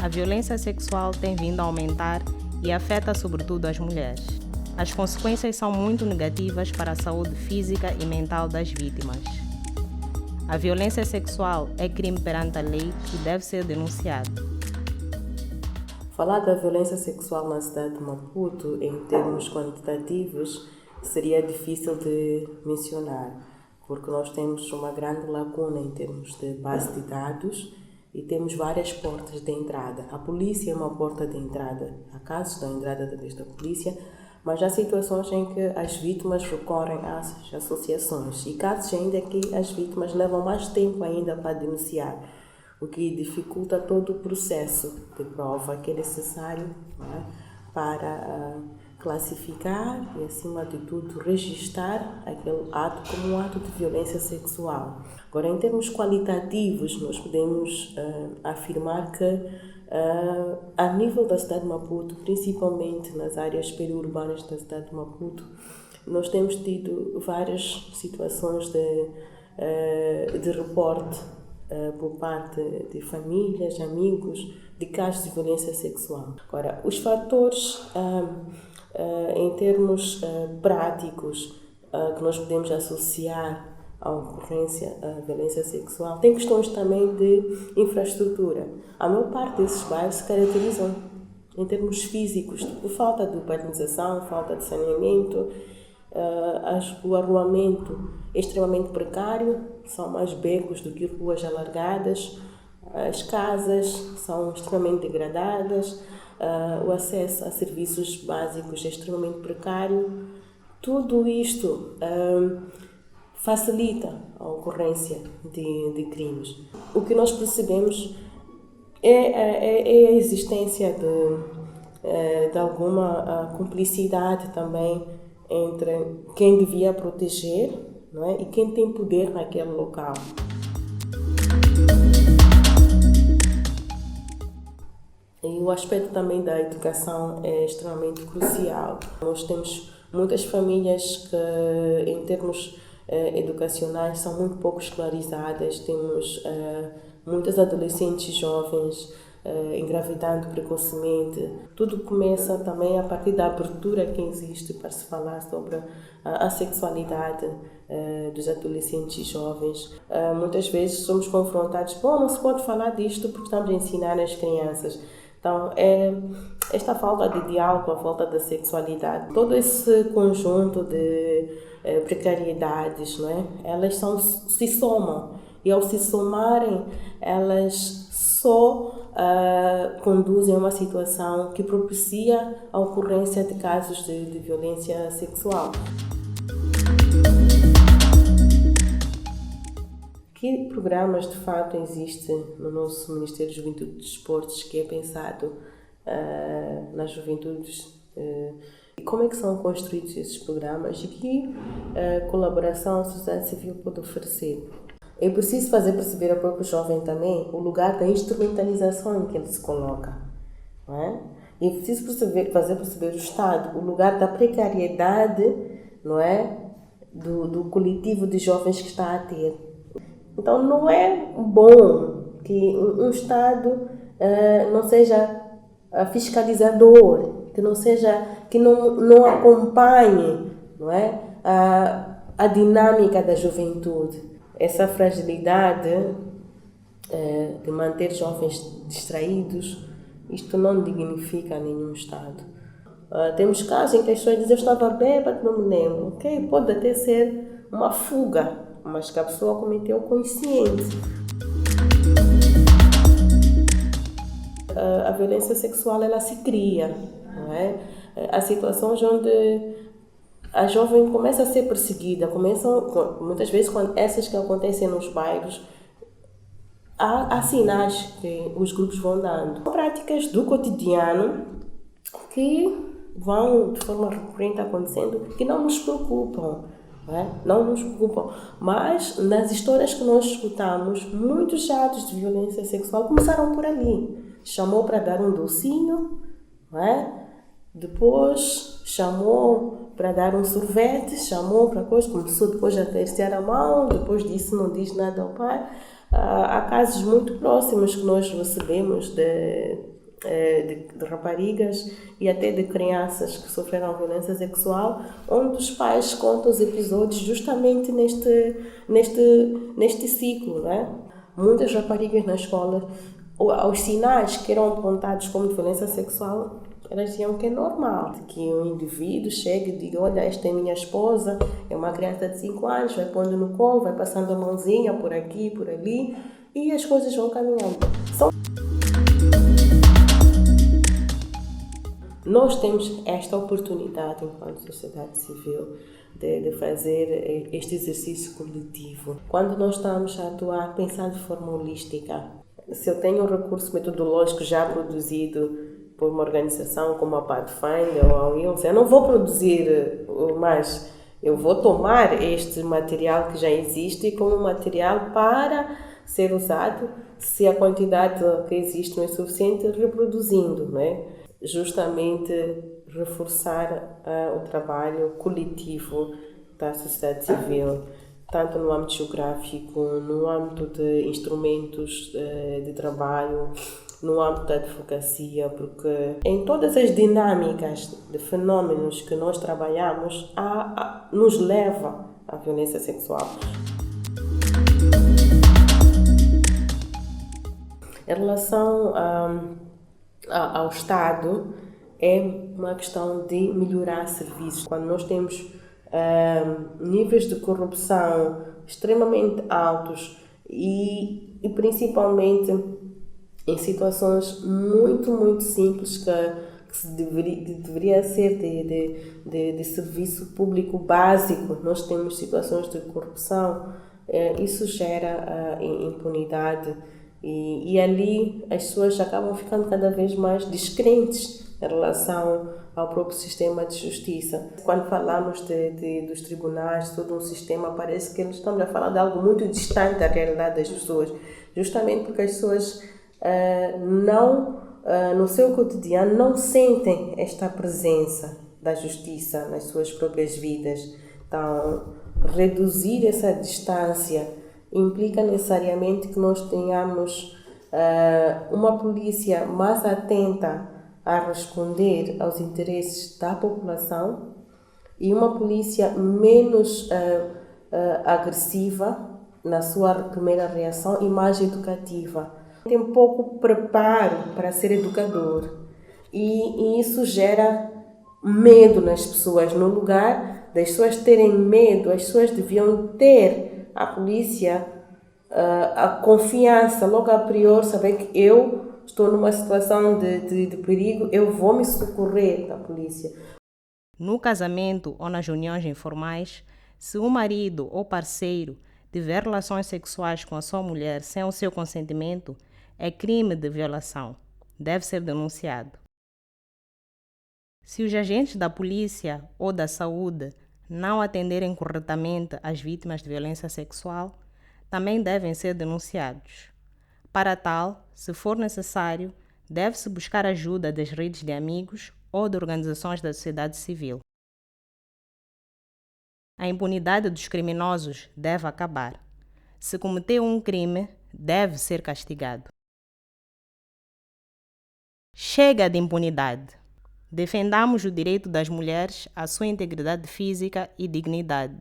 A violência sexual tem vindo a aumentar e afeta sobretudo as mulheres. As consequências são muito negativas para a saúde física e mental das vítimas. A violência sexual é crime perante a lei e deve ser denunciado. Falar da violência sexual na cidade de Maputo, em termos quantitativos, seria difícil de mencionar, porque nós temos uma grande lacuna em termos de base de dados e temos várias portas de entrada. A polícia é uma porta de entrada, há casos da entrada através da polícia, mas há situações em que as vítimas recorrem às associações e casos ainda que as vítimas levam mais tempo ainda para denunciar, o que dificulta todo o processo de prova que é necessário, não é, para classificar e, acima de tudo, registar aquele ato como um ato de violência sexual. Agora, em termos qualitativos, nós podemos afirmar que, a nível da cidade de Maputo, principalmente nas áreas periurbanas da cidade de Maputo, nós temos tido várias situações de reporte por parte de famílias, amigos, de casos de violência sexual. Agora, os fatores em termos práticos que nós podemos associar à ocorrência da violência sexual, tem questões também de infraestrutura. A maior parte desses bairros se caracterizam em termos físicos, por falta de urbanização, falta de saneamento, o arruamento é extremamente precário, são mais becos do que ruas alargadas, as casas são extremamente degradadas, o acesso a serviços básicos é extremamente precário. Tudo isto facilita a ocorrência de crimes. O que nós percebemos é a existência de alguma cumplicidade também entre quem devia proteger, não é, e quem tem poder naquele local. E o aspecto também da educação é extremamente crucial. Nós temos muitas famílias que, em termos educacionais, são muito pouco escolarizadas. Temos muitas adolescentes jovens engravidando precocemente. Tudo começa também a partir da abertura que existe para se falar sobre a sexualidade dos adolescentes jovens. Muitas vezes somos confrontados, não se pode falar disto porque estamos a ensinar as crianças. Então, esta falta de diálogo, a falta da sexualidade, todo esse conjunto de precariedades, não é? Elas se somam e ao se somarem, elas só conduzem a uma situação que propicia a ocorrência de casos de violência sexual. Que programas de fato existem no nosso Ministério da Juventude e Desportos que é pensado nas juventudes e como é que são construídos esses programas e que colaboração a sociedade civil pode oferecer? É preciso fazer perceber ao próprio jovem também o lugar da instrumentalização em que ele se coloca, não é? E é preciso fazer perceber o Estado o lugar da precariedade, não é, do coletivo de jovens que está a ter. Então, não é bom que um Estado não seja fiscalizador, que não acompanhe, não é, a dinâmica da juventude. Essa fragilidade de manter jovens distraídos, isto não dignifica nenhum Estado. Temos casos em que as pessoas dizem: eu estava bêbado, não me lembro. Ok, pode até ser uma fuga, mas que a pessoa cometeu consciente. A violência sexual, ela se cria, não é? Há situações onde a jovem começa a ser perseguida, muitas vezes, quando essas que acontecem nos bairros, há sinais que os grupos vão dando. Práticas do cotidiano que vão de forma recorrente acontecendo, que não nos preocupam. Não nos preocupam, mas nas histórias que nós escutamos, muitos atos de violência sexual começaram por ali. Chamou para dar um docinho, depois chamou para dar um sorvete, chamou para coisa, começou depois a terceira mão, depois disso não diz nada ao pai. Há casos muito próximos que nós recebemos de raparigas e até de crianças que sofreram violência sexual, onde os pais contam os episódios justamente neste ciclo, né? Muitas raparigas na escola, aos sinais que eram apontados como violência sexual, elas diziam que é normal, que um indivíduo chegue e diga: olha, esta é minha esposa, é uma criança de 5 anos, vai pondo no colo, vai passando a mãozinha por aqui, por ali, e as coisas vão caminhando. Nós temos esta oportunidade, enquanto sociedade civil, de fazer este exercício coletivo. Quando nós estamos a atuar, pensar de forma holística. Se eu tenho um recurso metodológico já produzido por uma organização como a Pathfinder ou a Wills, eu não vou produzir mais. Eu vou tomar este material que já existe como material para ser usado, se a quantidade que existe não é suficiente, reproduzindo, não é? Justamente reforçar o trabalho coletivo da sociedade civil, tanto no âmbito geográfico, no âmbito de instrumentos de trabalho, no âmbito da advocacia, porque em todas as dinâmicas de fenômenos que nós trabalhamos, nos leva à violência sexual. Em relação ao Estado, é uma questão de melhorar serviços. Quando nós temos níveis de corrupção extremamente altos e principalmente em situações muito simples que deveria ser de serviço público básico, nós temos situações de corrupção, isso gera impunidade. E ali as pessoas acabam ficando cada vez mais descrentes em relação ao próprio sistema de justiça. Quando falamos dos tribunais, todo um sistema, parece que estamos a falar de algo muito distante da realidade das pessoas, justamente porque as pessoas no seu cotidiano, não sentem esta presença da justiça nas suas próprias vidas. Então, reduzir essa distância implica necessariamente que nós tenhamos uma polícia mais atenta a responder aos interesses da população e uma polícia menos agressiva na sua primeira reação e mais educativa. Tem pouco preparo para ser educador e isso gera medo nas pessoas. No lugar das pessoas terem medo, as pessoas deviam ter a polícia a confiança logo a priori, saber que eu estou numa situação de perigo, eu vou me socorrer da polícia. No casamento ou nas uniões informais, se o marido ou parceiro tiver relações sexuais com a sua mulher sem o seu consentimento, é crime de violação. Deve ser denunciado. Se os agentes da polícia ou da saúde não atenderem corretamente às vítimas de violência sexual, também devem ser denunciados. Para tal, se for necessário, deve-se buscar ajuda das redes de amigos ou de organizações da sociedade civil. A impunidade dos criminosos deve acabar. Se cometeu um crime, deve ser castigado. Chega de impunidade. Defendamos o direito das mulheres à sua integridade física e dignidade.